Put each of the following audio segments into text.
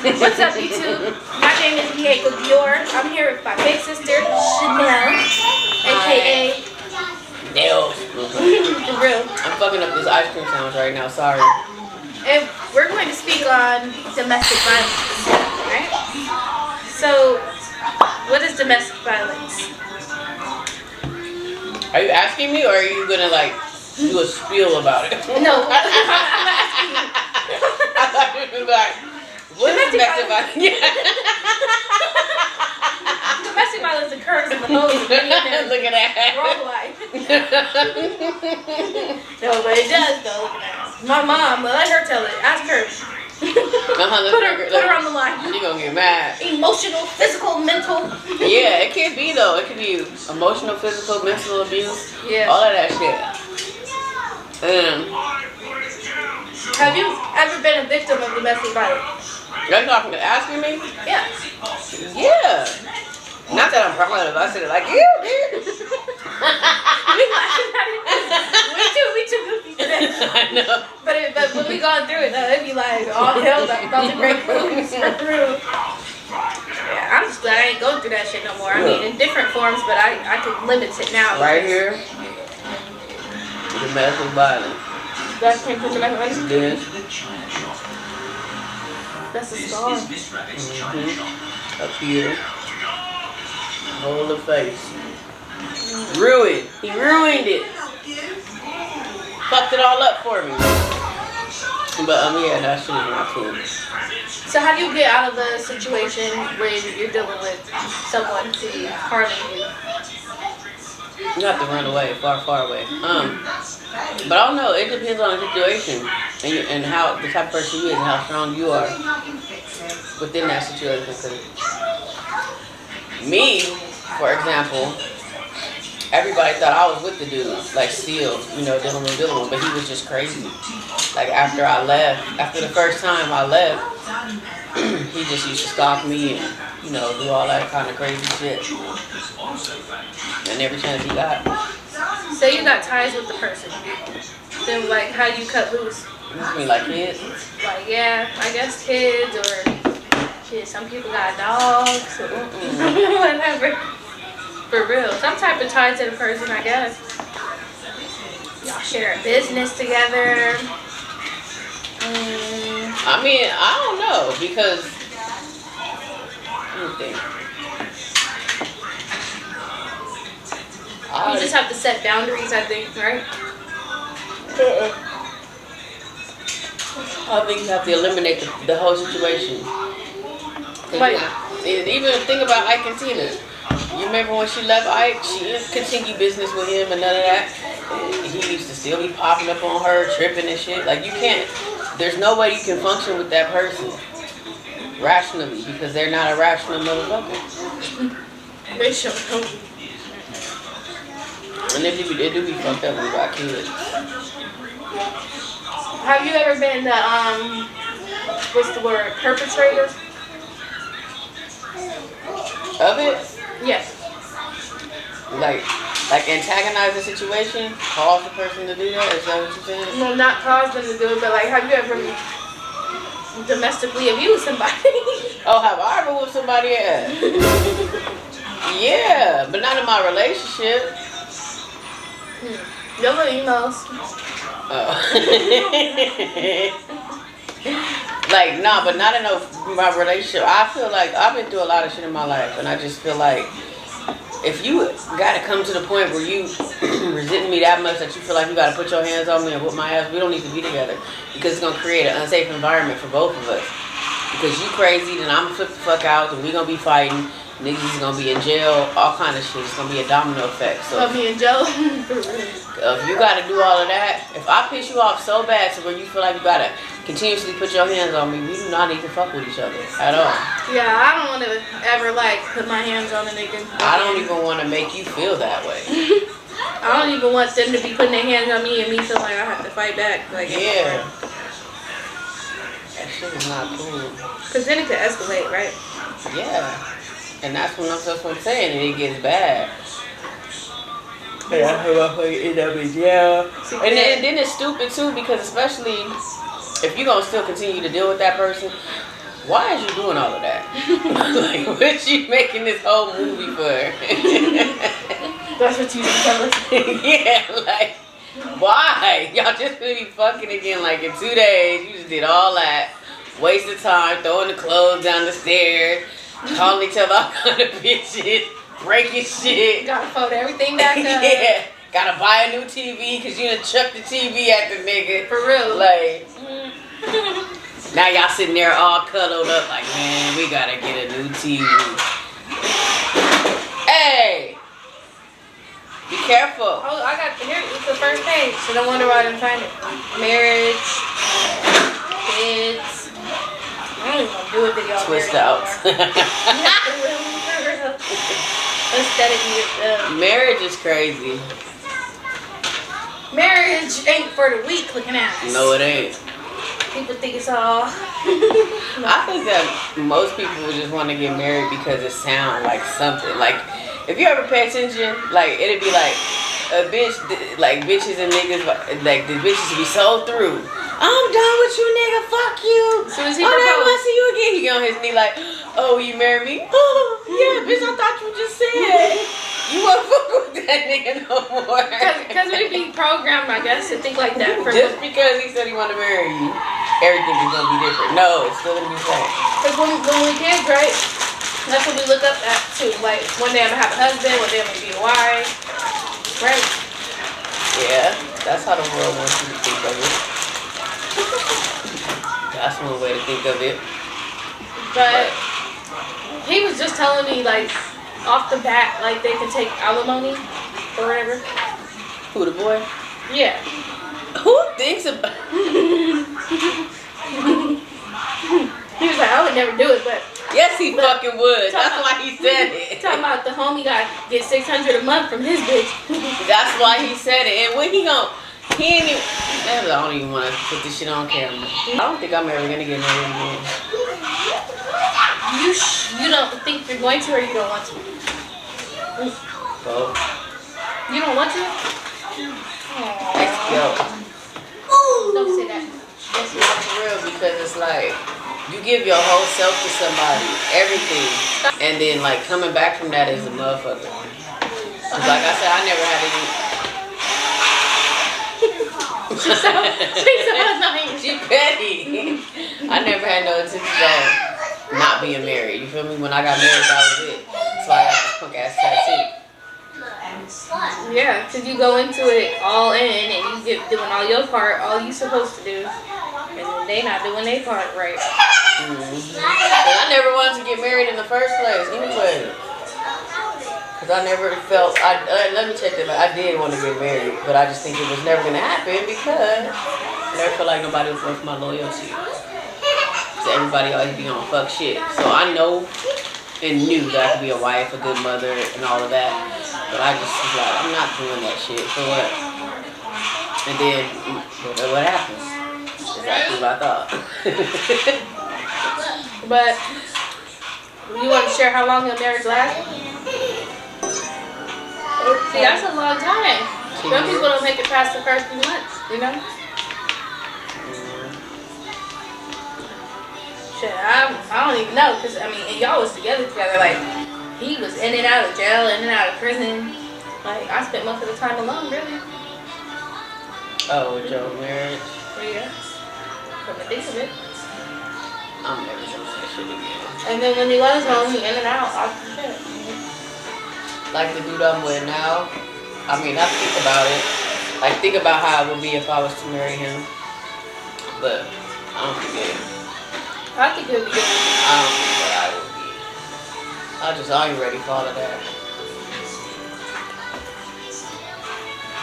What's up, YouTube? My name is Diego Dior. I'm here with my big sister, Chanel, aka Nails. For real. I'm fucking up this ice cream sandwich right now, sorry. And we're going to speak on domestic violence, right? So, what is domestic violence? Are you asking me or are you gonna like do a spiel about it? No, I'm asking you. I thought you were like, what is domestic violence? Domestic violence occurs in the homes of many of them. Look at that. Worldwide. No, but it does though. My mom, let her tell it. Ask her. Put her on the line. She gonna get mad. Emotional, physical, mental. Yeah, it can be though. It can be emotional, physical, mental abuse. Yeah. All of that shit. Have you ever been a victim of domestic violence? You're talking asking me? Yeah. Yeah. Not that I'm proud of it. I said it like, yeah, bitch. we too goofy for that. I know. But when we going through it, it'd be like, oh hell, about to break loose for through. Yeah, I'm just glad I ain't going through that shit no more. I mean, in different forms, but I can limit it now. Right here. Domestic violence. That came from domestic violence? This. That's a scar. Up here. Whole the face. Ruined. He ruined it. Fucked it all up for me. But yeah, that shit is not cool. So how do you get out of the situation when you're dealing with someone who's harming you? You have to run away, far, far away. But I don't know. It depends on the situation and how the type of person you is and how strong you are within that situation. Cause me, for example, everybody thought I was with the dude, like still, dealing with, but he was just crazy. Like after I left, after the first time I left, he just used to stalk me and, do all that kind of crazy shit. And every chance he got. So you got ties with the person. Then like how you cut loose? I mean like kids? Like yeah, I guess kids or shit, some people got dogs or whatever. For real. Some type of ties to the person, I guess. Y'all share a business together. I mean, I don't know because let me think. You just have to set boundaries, I think, right? I think you have to eliminate the whole situation. Like, even think about Ike and Tina. You remember when she left Ike? She didn't continue business with him and none of that. He used to still be popping up on her, tripping and shit. Like you can't. There's no way you can function with that person rationally because they're not a rational motherfucker. they show no. And they do be fucked up when you got kids. Have you ever been the what's the word? Perpetrator? Of it? Yes. Like antagonize the situation, cause the person to do that. Is that what you're saying? Well, not cause them to do it, but like, have you ever domestically abused somebody? Oh, have I ever with somebody else? Yeah, but not in my relationship. Your little emails. Like, nah, but not in my relationship. I feel like I've been through a lot of shit in my life, and I just feel like if you gotta come to the point where you resent me that much that you feel like you gotta put your hands on me and whoop my ass, we don't need to be together because it's gonna create an unsafe environment for both of us. Because you crazy, then I'm gonna flip the fuck out, and we gonna be fighting. Niggas is gonna be in jail, all kind of shit. It's gonna be a domino effect. So I'll be in jail. if you gotta do all of that, if I piss you off so bad to where you feel like you gotta continuously put your hands on me, we do not need to fuck with each other at all. Yeah, I don't want to ever like put my hands on a nigga. I don't even want to make you feel that way. I don't even want them to be putting their hands on me and me feel like I have to fight back. Like yeah, that shit is not cool. Cause then it could escalate, right? Yeah, and that's what I'm saying. And it gets bad. And that's what I end up in jail. And then it's stupid too because especially if you're gonna still continue to deal with that person, why is you doing all of that? Like, what you making this whole movie for? That's what you tell us. Yeah, like, why? Y'all just gonna be fucking again like in 2 days. You just did all that. Wasted time, throwing the clothes down the stairs, calling each other all kind of bitches, breaking shit. Gotta fold everything back up. Yeah. Gotta buy a new TV because you done chucked the TV at the nigga. For real. Like, now y'all sitting there all cuddled up like, man, we gotta get a new TV. Hey! Be careful. Oh, I got here. It's the first page, so don't wonder why I didn't find it. Marriage, kids. I don't even want to do a video on Twist marriage out. anymore. Aesthetically, Marriage is crazy. marriage ain't for the weak looking ass. No, it ain't. People think it's all. I think that most people would just want to get married because it sounds like something. Like, if you ever pay attention, like, it'd be like a bitch, like, bitches and niggas, like, the bitches would be so through. I'm done with you, nigga. Fuck you. As soon as he I never proposed. want to see you again. He get on his knee like, oh, you marry me? Oh, yeah, bitch, I thought you just said you won't fuck with that nigga no more. Because we be programmed, I guess, to think like that. Just because he said he wanted to marry you, everything is going to be different. No, it's still going to be the same. Because when we kids, right, that's what we look up at too. Like, one day I'm going to have a husband, one day I'm going to be a wife. Right? Yeah, that's how the world wants you to think of it. That's one way to think of it. But he was just telling me, like, off the bat, like, they can take alimony or whatever. Who, the boy? Yeah. Who thinks about He was like, I would never do it, but Yes, he fucking would. That's why he said it. talking about the homie got get $600 a month from his bitch. That's why he said it. And when he gon' he ain't even, I don't even want to put this shit on camera. I don't think I'm ever gonna get married again. You don't think you're going to, or you don't want to? Both. You don't want to? Let's go. Don't say that. It's not for real, because it's like you give your whole self to somebody, everything, and then like coming back from that is a motherfucker. Cause like I said, I never had any. She's so annoying. She petty. I never had no intention of not being married. You feel me? When I got married, that was it. That's why I got this punk ass tattoo. Yeah, because you go into it all in and you get doing all your part, all you supposed to do, and then they not doing their part right. And I never wanted to get married in the first place, anyway. Because I never felt, let me check that out. I did want to get married, but I just think it was never going to happen because I never felt like nobody was worth my loyalty. So everybody always be on fuck shit. So I know and knew that I could be a wife, a good mother, and all of that. But I just was like, I'm not doing that shit. For what? And then, what happens? Exactly what I thought. But you want to share how long your marriage lasted? See, that's a long time. Some people don't make it past the first few months, you know? Shit, I don't even know, because, I mean, and y'all was together, like, he was in and out of jail, in and out of prison. Like, I spent most of the time alone, really. Oh, with your marriage? Yeah. Come to think of it. I'm never gonna say shit again. And then when he was home, he in and out, off the shit. Like the dude I'm with now, I mean, I think about it. Like, think about how it would be if I was to marry him. But I don't think it. I think it would be good. I don't think that I would be. I ain't ready for all of that.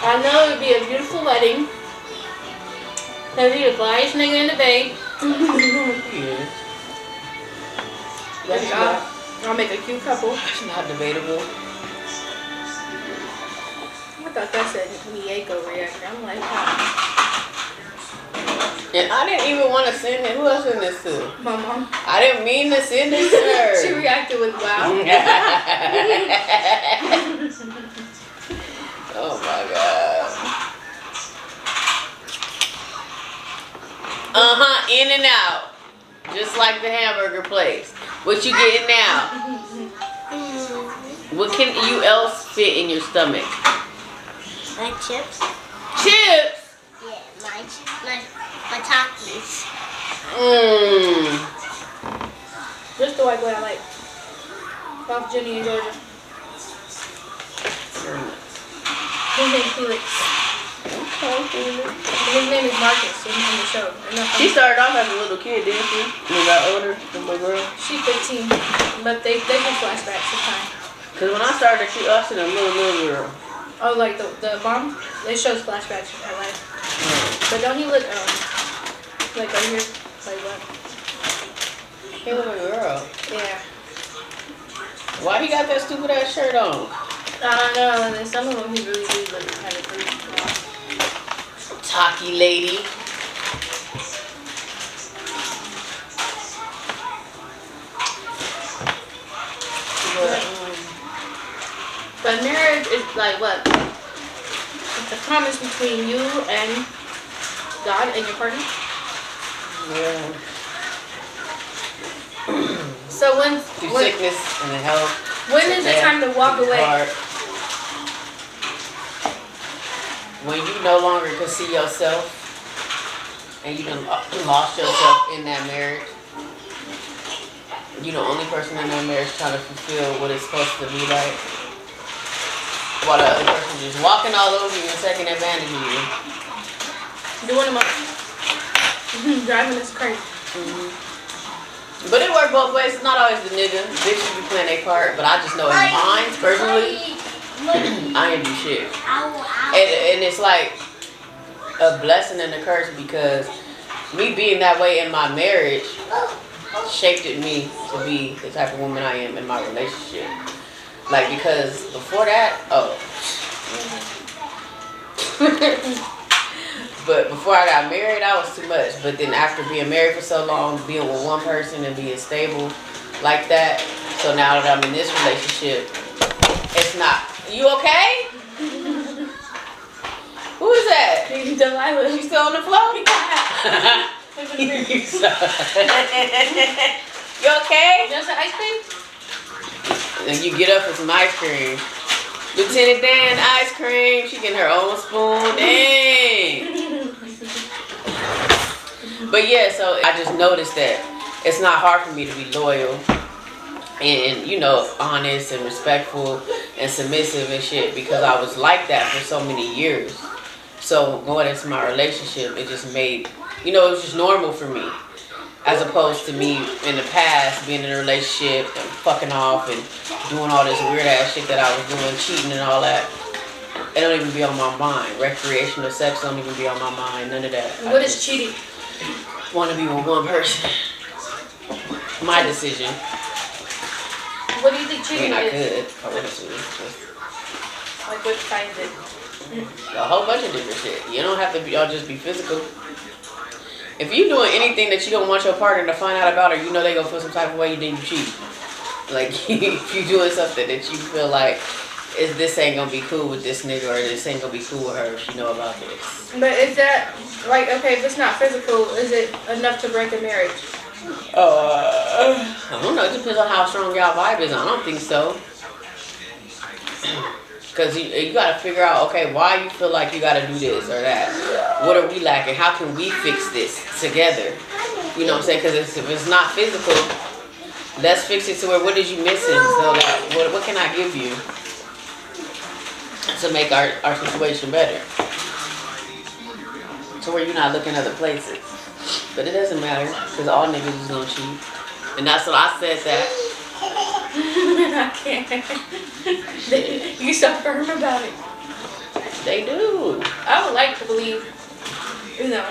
I know it would be a beautiful wedding. There'd be the flyest nigga in the bay. Yeah. That's not, I'll make a cute couple. that's not debatable. I thought that said Mieko reactor. I'm like, huh? And I didn't even want to send it. Who else sent this to? My mom. I didn't mean to send this to her. She reacted with wow. Oh my god. In and out. just like the hamburger place. What you getting now? What can you else fit in your stomach? My chips. Chips? Yeah, my Takis. Just the white boy I like. Off Ginny in Georgia. His name's Felix. Okay. His name is Marcus in the show. She started off as a little kid, didn't she? When got older, the little girl. She's 15, but they do flashbacks sometimes. Cause when I started, she was in a little girl. Oh, like the mom? It shows flashbacks of her life. But don't he look like over here? Like what? He look like a girl. Yeah. Why he got that stupid ass shirt on? I don't know. And then some of them he really do look kind of creepy. Talkie lady. But marriage is like what? It's a promise between you and God and your partner. Yeah. So when sickness and the health. When is it time to walk away? Heart. When you no longer can see yourself and you done lost yourself in that marriage. You the only person in that marriage trying to fulfill what it's supposed to be like. While the other person just walking all over you and taking advantage of you. Doing them up. Driving us crazy. But it worked both ways. It's not always the nigga. Bitches be playing their part. But I just know in mine, personally, I ain't do shit. And it's like a blessing and a curse because me being that way in my marriage shaped me to be the type of woman I am in my relationship. Like, because before that, but before I got married, I was too much. But then after being married for so long, being with one person and being stable like that, so now that I'm in this relationship, it's not. You okay? Who is that? Delilah. You still on the floor? You okay? You want some ice cream? And you get up for some ice cream. Lieutenant Dan ice cream. She getting her own spoon. Dang. But yeah, so I just noticed that it's not hard for me to be loyal and, you know, honest and respectful and submissive and shit because I was like that for so many years. So going into my relationship, it just made, you know, it was just normal for me. As opposed to me in the past being in a relationship and fucking off and doing all this weird ass shit that I was doing, cheating and all that. It don't even be on my mind. Recreational sex don't even be on my mind. None of that. What is cheating? Want to be with one person. My decision. What do you think I cheating mean, I is? could. I wanted to. Like what kind of it? A whole bunch of different shit. You don't have to be all just be physical. If you doing anything that you don't want your partner to find out about or you know they gonna feel some type of way, then you cheat. Like if you doing something that you feel like this ain't gonna be cool with this nigga or this ain't gonna be cool with her if she know about this. But is that like okay? If it's not physical, is it enough to break a marriage? I don't know. It depends on how strong y'all vibe is. I don't think so. Because you got to figure out, okay, why you feel like you got to do this or that. What are we lacking? How can we fix this together? You know what I'm saying? Because if it's not physical, let's fix it to where, what is you missing? So that, what can I give you to make our situation better? To where you're not looking other places. But it doesn't matter, because all niggas is going to cheat. And that's what I said that. I can't. You so firm about it. They do. I would like to believe, you know.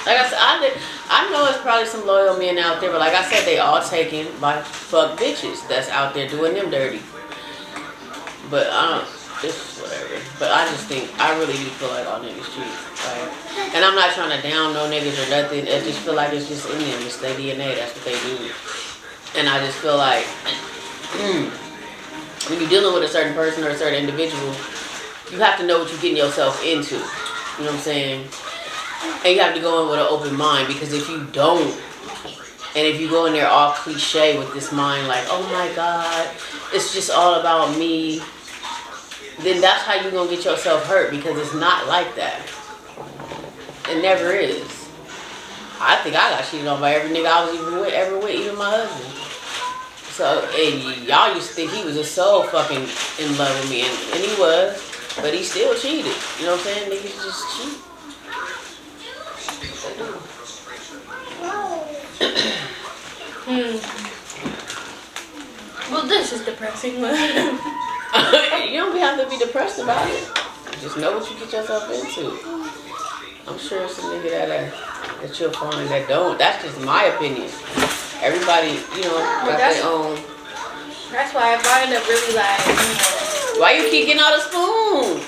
Like I said, I know it's probably some loyal men out there, but like I said, they all taken by fuck bitches that's out there doing them dirty. But it's whatever. But I just think, I really do feel like all niggas cheat. Right? And I'm not trying to down no niggas or nothing. I just feel like it's just in them. It's their DNA. That's what they do. And I just feel like when you're dealing with a certain person or a certain individual, you have to know what you're getting yourself into. You know what I'm saying? And you have to go in with an open mind, because if you don't, And if you go in there all cliche with this mind like, oh my God, it's just all about me, then that's how you're going to get yourself hurt, because it's not like that. It never is. I think I got cheated on by every nigga I was ever with, even my husband. So, and y'all used to think he was just so fucking in love with me, and he was, but he still cheated. You know what I'm saying? Niggas just cheat. Well, this is depressing. You don't have to be depressed about it. Just know what you get yourself into. I'm sure it's a nigga that you'll find that don't. That's just my opinion. Everybody, you know, got their own. That's why I find it really like, you know. Why you keep getting all the spoons?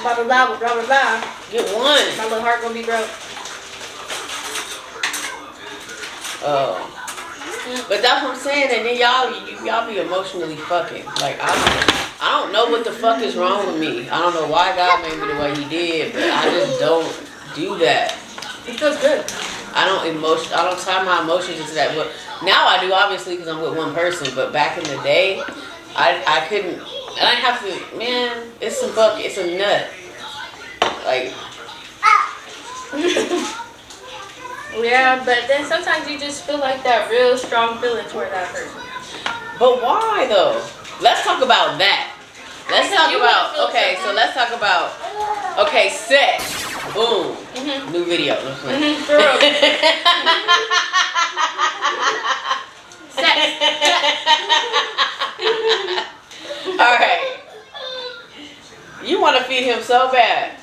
Blah, blah, blah, blah, blah, blah. Get one. My little heart gonna be broke. Oh. But that's what I'm saying, and then y'all be emotionally fucking. Like, I don't know what the fuck is wrong with me. I don't know why God made me the way he did, but I just don't do that. It feels good. I don't tie my emotions into that. But now I do, obviously, because I'm with one person. But back in the day, I couldn't. And I have to, man, it's a nut. Like. Yeah, but then sometimes you just feel like that real strong feeling toward that person. But why though? Let's talk about that. Let's talk about, okay, so let's talk about, okay, sex. Boom. Mm-hmm. New video. Mm-hmm. Sex. Alright. You want to feed him so bad.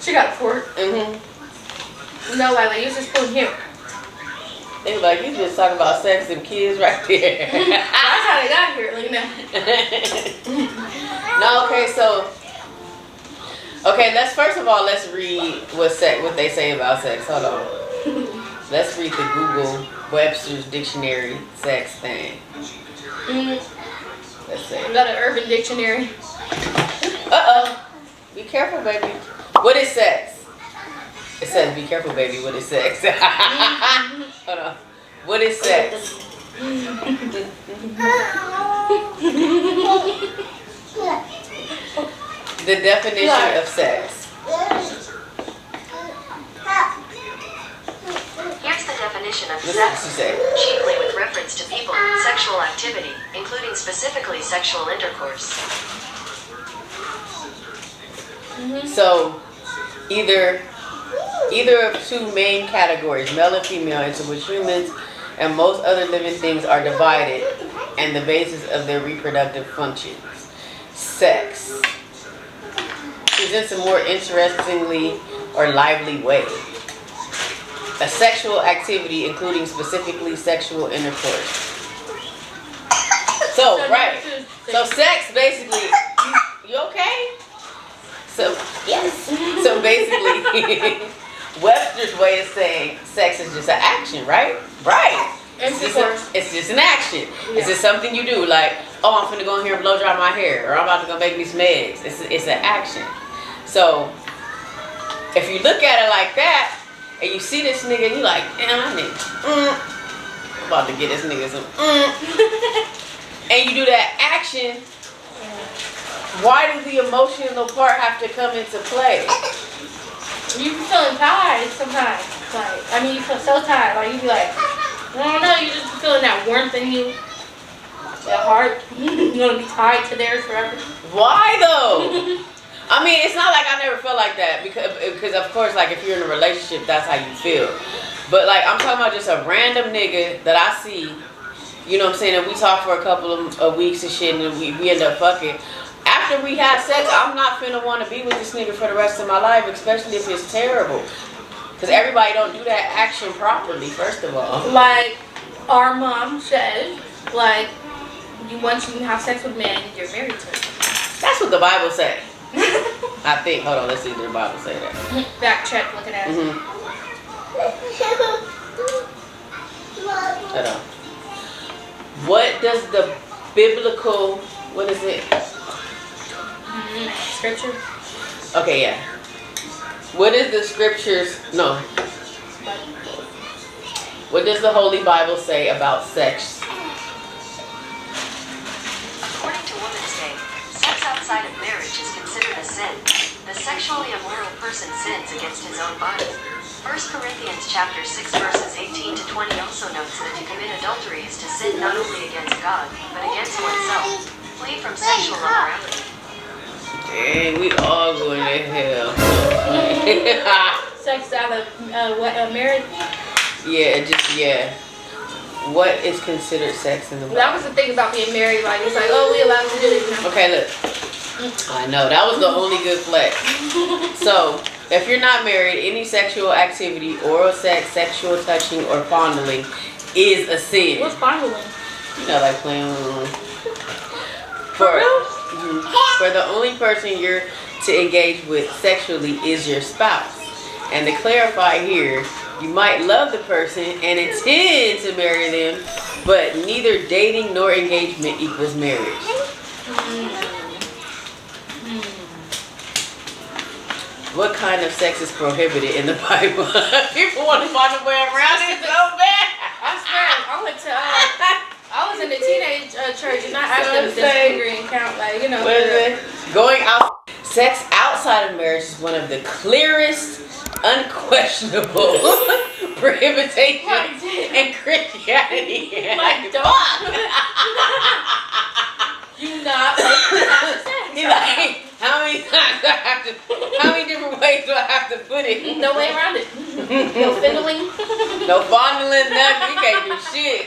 She got a fork. Mm-hmm. No, like, you just spoon here. They were like, you just talking about sex and kids right there. That's how they got here, like that. No, okay, so, okay, first of all, let's read what they say about sex. Hold on. Let's read the Google Webster's Dictionary sex thing. Let's see. We got an Urban Dictionary. Uh-oh. Be careful, baby. What is sex? It says, be careful, baby. What is sex? Hold on. What is sex? The definition of sex. Here's the definition of Listen what sex. she said. Chiefly with reference to people, sexual activity, including specifically sexual intercourse. So, either of two main categories, male and female, into which humans and most other living things are divided, and the basis of their reproductive functions. Sex presents a more interestingly or lively way. A sexual activity including specifically sexual intercourse. So, right. So sex basically, you okay? So, yes. So basically, Webster's way of saying sex is just an action, right? Right. It's just an action. Yeah. It's just something you do. Like, oh, I'm finna go in here and blow dry my hair, or I'm about to go make me some eggs. It's an action. So, if you look at it like that, and you see this nigga, and you like, damn, that nigga, I'm about to get this nigga some, and you do that action. Why does the emotional part have to come into play? You be feeling tired sometimes. Like, I mean, you feel so tired. Like, you be like, I don't know, you just be feeling that warmth in you. That heart. You're going to be tied to theirs forever. Why, though? I mean, it's not like I never felt like that. Because of course, like, if you're in a relationship, that's how you feel. But, like, I'm talking about just a random nigga that I see, you know what I'm saying, and we talk for a couple of weeks and shit, and then we end up fucking. After we have sex, I'm not finna want to be with this nigga for the rest of my life, especially if it's terrible. Because everybody don't do that action properly, first of all. Like our mom said, like, once you have sex with a man, you're married to him. That's what the Bible say. I think. Hold on, let's see if the Bible say that. Fact check, looking at it. Hold on. What does the biblical, what is it? Scripture. Okay, yeah. What is the scriptures? No. What does the Holy Bible say about sex? According to Woman's Day, sex outside of marriage is considered a sin. The sexually immoral person sins against his own body. 1 Corinthians chapter 6 verses 18 to 20 also notes that to commit adultery is to sin not only against God, but against oneself. Flee from sexual immorality. Dang, we all going to hell. Sex out of marriage. Yeah. What is considered sex in the Bible? That was the thing about being married. Like, it's like, oh, we allowed to do this now. Okay, look. I know, that was the only good flex. So, if you're not married, any sexual activity, oral sex, sexual touching, or fondling is a sin. What's fondling? You know, like playing with For the only person you're to engage with sexually is your spouse. And to clarify here, you might love the person and intend to marry them, but neither dating nor engagement equals marriage. What kind of sex is prohibited in the Bible? People want to find a way around it so bad. I swear, I was in the teenage church and I asked them to disagree and count, like, you know. What is it? Going out. Sex outside of marriage is one of the clearest, unquestionable prohibitions in Christianity. Like, don't. You not like He's like, how many times do I have to? How many different ways do I have to put it? No way around it. No fiddling. No fondling, nothing. You can't do shit.